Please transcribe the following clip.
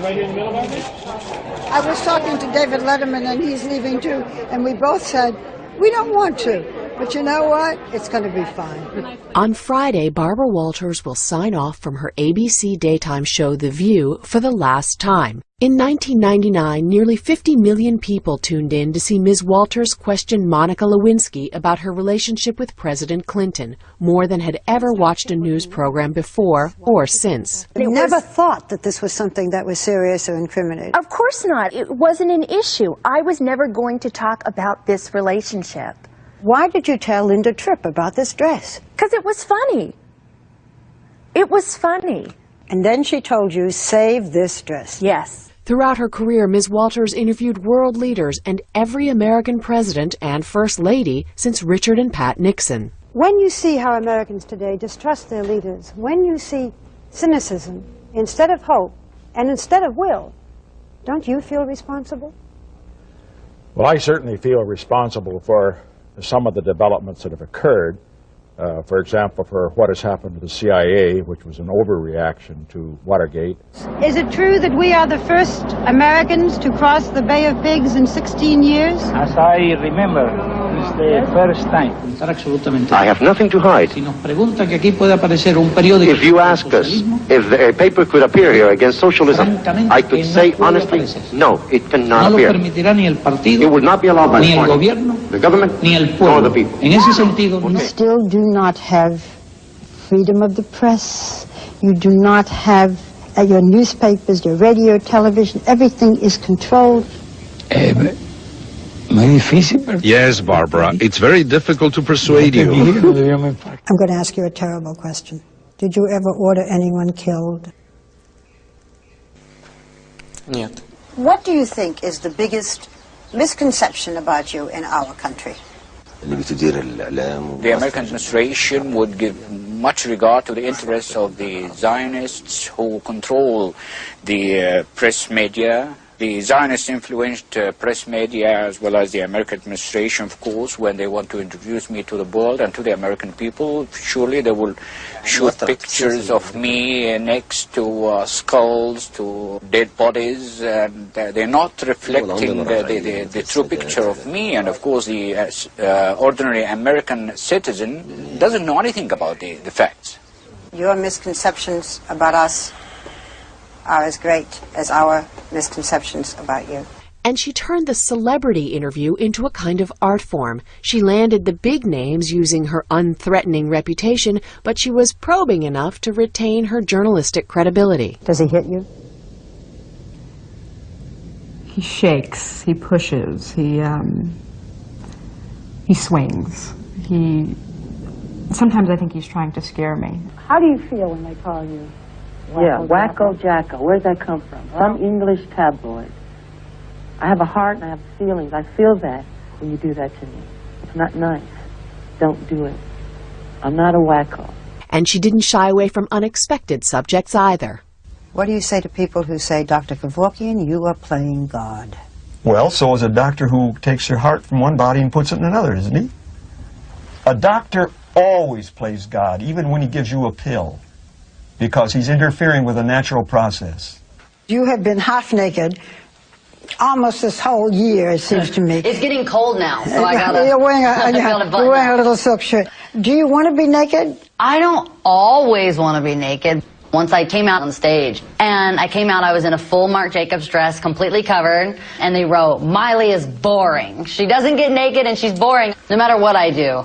I was talking to David Letterman, and he's leaving too, and we both said, we don't want to. But you know what? It's going to be fine. On Friday, Barbara Walters will sign off from her ABC daytime show The View for the last time. In 1999, nearly 50 million people tuned in to see Ms. Walters question Monica Lewinsky about her relationship with President Clinton, more than had ever watched a news program before or since. I never thought that this was something that was serious or incriminating. Of course not. It wasn't an issue. I was never going to talk about this relationship. Why did you tell Linda Tripp about this dress? Because it was funny. It was funny. And then she told you, save this dress. Yes. Throughout her career, Ms. Walters interviewed world leaders and every American president and first lady since Richard and Pat Nixon. When you see how Americans today distrust their leaders, when you see cynicism instead of hope and instead of will, don't you feel responsible? Well, I certainly feel responsible for some of the developments that have occurred. For example, for what has happened to the CIA, which was an overreaction to Watergate. Is it true that we are the first Americans to cross the Bay of Pigs in 16 years? As I remember, it's the first time. I have nothing to hide. If you ask us if a paper could appear here against socialism, I could say honestly, no, it cannot appear. It would not be allowed by the party, the government, or the people. You still do not have freedom of the press. You do not have your newspapers, your radio, television. Everything is controlled. Yes, Barbara, it's very difficult to persuade you. I'm going to ask you a terrible question. Did you ever order anyone killed? Нет. What do you think is the biggest misconception about you in our country? The American administration would give much regard to the interests of the Zionists who control the press media. The Zionist-influenced press media, as well as the American administration, of course, when they want to introduce me to the world and to the American people, surely they will shoot pictures of me next to skulls, to dead bodies, and they're not reflecting the true picture of me. And of course, the ordinary American citizen doesn't know anything about the facts. Your misconceptions about us are as great as our misconceptions about you. And she turned the celebrity interview into a kind of art form. She landed the big names using her unthreatening reputation, but she was probing enough to retain her journalistic credibility. Does he hit you? He shakes, he pushes, he swings. Sometimes I think he's trying to scare me. How do you feel when they call you? Wacko Jacko. Where does that come from? Some English tabloid. I have a heart and I have feelings. I feel that when you do that to me. It's not nice. Don't do it. I'm not a wacko. And she didn't shy away from unexpected subjects either. What do you say to people who say, Dr. Kevorkian, you are playing God? Well, so is a doctor who takes your heart from one body and puts it in another, isn't he? A doctor always plays God, even when he gives you a pill, because he's interfering with a natural process. You have been half naked almost this whole year, it seems to me. It's getting cold now, so I gotta... You're wearing a little silk shirt. Do you want to be naked? I don't always want to be naked. Once I came out on stage, and I came out, I was in a full Marc Jacobs dress, completely covered, and they wrote, Miley is boring. She doesn't get naked and she's boring, no matter what I do.